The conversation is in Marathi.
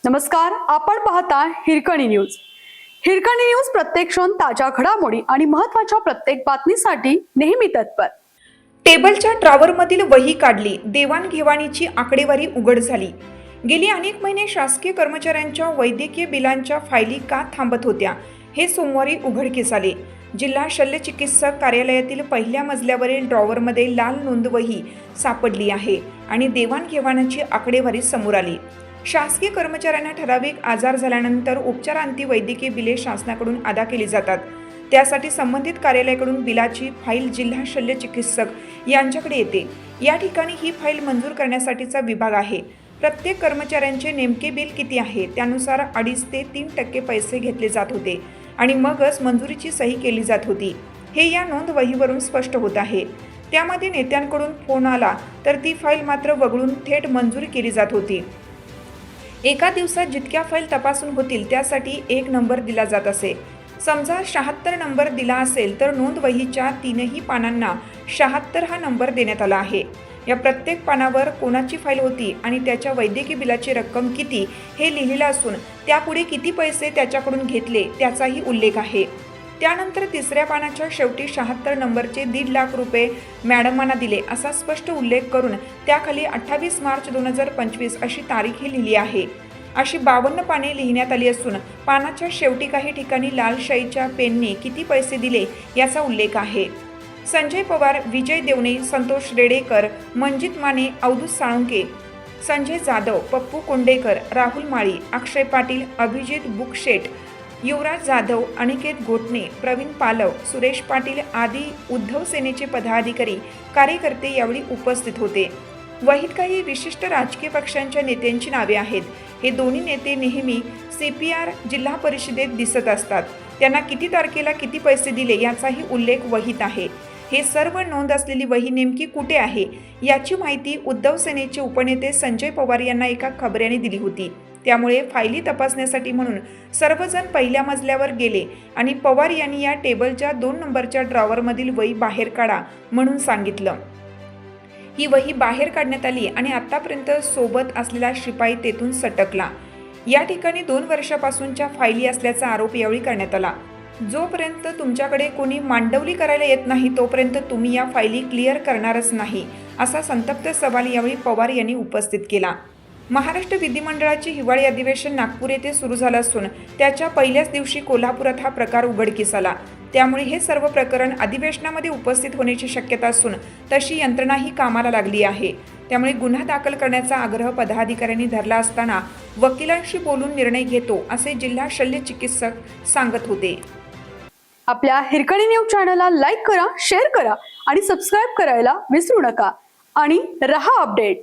नमस्कार, आपण पाहता हिरकणी न्यूज. हिरकणी न्यूज प्रत्येक क्षण ताज्या घडामोडी आणि महत्त्वाच्या प्रत्येक बातमीसाठी नेहमी तत्पर. टेबलच्या ड्रॉवरमधील वही काढली, देवाणघेवाणीची आकडेवारी उघड झाली. गेली अनेक महिने शासकीय कर्मचाऱ्यांच्या वैद्यकीय बिलांच्या फायली का थांबत होत्या हे सोमवारी उघडकीस आले. जिल्हा शल्यचिकित्सक कार्यालयातील पहिल्या मजल्यावरील ड्रॉवरमध्ये लाल नोंदवही सापडली आहे आणि देवाणघेवाणीची आकडेवारी समोर आली. शासकीय कर्मचाऱ्यांना ठराविक आजार झाल्यानंतर उपचारांती वैद्यकीय बिले शासनाकडून अदा केली जातात. त्यासाठी संबंधित कार्यालयाकडून बिलाची फाईल जिल्हा शल्यचिकित्सक यांच्याकडे येते. या ठिकाणी ही फाईल मंजूर करण्यासाठीचा विभाग आहे. प्रत्येक कर्मचाऱ्यांचे नेमके बिल किती आहे त्यानुसार 2.5 ते 3% पैसे घेतले जात होते आणि मगच मंजुरीची सही केली जात होती. हे या नोंद वहीवरून स्पष्ट होत आहे. त्यामध्ये नेत्यांकडून फोन आला तर ती फाईल मात्र वगळून थेट मंजुरी केली जात होती. एका दिवसात जितक्या फाईल तपासून होतील त्यासाठी 1 नंबर दिला जात असे. समजा 76 नंबर दिला असेल तर नोंद वहीच्या 3ही पानांना 76 हा नंबर देण्यात आला आहे. या प्रत्येक पानावर कोणाची फाईल होती आणि त्याच्या वैद्यकीय बिलाची रक्कम किती हे लिहिलेलं असून त्यापुढे किती पैसे त्याच्याकडून घेतले त्याचाही उल्लेख आहे. त्यानंतर तिसऱ्या पानाच्या शेवटी 76 नंबरचे 1.5 लाख रुपये मॅडमांना दिले असा स्पष्ट उल्लेख करून त्याखाली 28 मार्च 2025 अशी तारीखही लिहिली आहे. अशी 52 पाने लिहिण्यात आली असून पानाच्या शेवटी काही ठिकाणी लाल शाईच्या पेनने किती पैसे दिले याचा उल्लेख आहे. संजय पवार, विजय देवणे, संतोष रेडेकर, मंजित माने, अवधूत साळुंके, संजय जाधव, पप्पू कोंडेकर, राहुल माळी, अक्षय पाटील, अभिजित बुकशेट, युवराज जाधव, अनिकेत घोटणे, प्रवीण पालव, सुरेश पाटील आदी उद्धव सेनेचे पदाधिकारी कार्यकर्ते यावेळी उपस्थित होते. वहीत काही विशिष्ट राजकीय पक्षांच्या नेत्यांची नावे आहेत. हे दोन्ही नेते नेहमी CPR जिल्हा परिषदेत दिसत असतात. त्यांना किती तारखेला किती पैसे दिले याचाही उल्लेख वहीत आहे. हे सर्व नोंद असलेली वही नेमकी कुठे आहे याची माहिती उद्धव सेनेचे उपनेते संजय पवार यांना एका खबऱ्याने दिली होती. त्यामुळे फायली तपासण्यासाठी म्हणून सर्वजण पहिल्या मजल्यावर गेले आणि पवार यांनी या टेबलच्या 2 नंबरच्या ड्रॉवरमधील वही बाहेर काढा म्हणून सांगितलं. ही वही बाहेर काढण्यात आली आणि आतापर्यंत सोबत असलेला शिपाई तेथून सटकला. या ठिकाणी 2 वर्षापासूनच्या फायली असल्याचा आरोप यावेळी करण्यात आला. जोपर्यंत तुमच्याकडे कोणी मांडवली करायला येत नाही तोपर्यंत तुम्ही या फायली क्लिअर करणारच नाही असा संतप्त सवाल यावेळी पवार यांनी उपस्थित केला. महाराष्ट्र विधिमंडळाचे हिवाळी अधिवेशन नागपूर येथे सुरू झालं असून त्याच्या पहिल्याच दिवशी कोल्हापुरात हा प्रकार उघडकीस आला. त्यामुळे हे सर्व प्रकरण अधिवेशनामध्ये उपस्थित होण्याची शक्यता असून तशी यंत्रणाही कामाला लागली आहे. त्यामुळे गुन्हा दाखल करण्याचा आग्रह पदाधिकाऱ्यांनी धरला असताना वकिलांशी बोलून निर्णय घेतो असे जिल्हा शल्यचिकित्सक सांगत होते. आपल्या हिरकणी न्यूज चॅनलला लाईक करा, शेअर करा आणि सबस्क्राईब करायला विसरू नका आणि रहा अपडेट.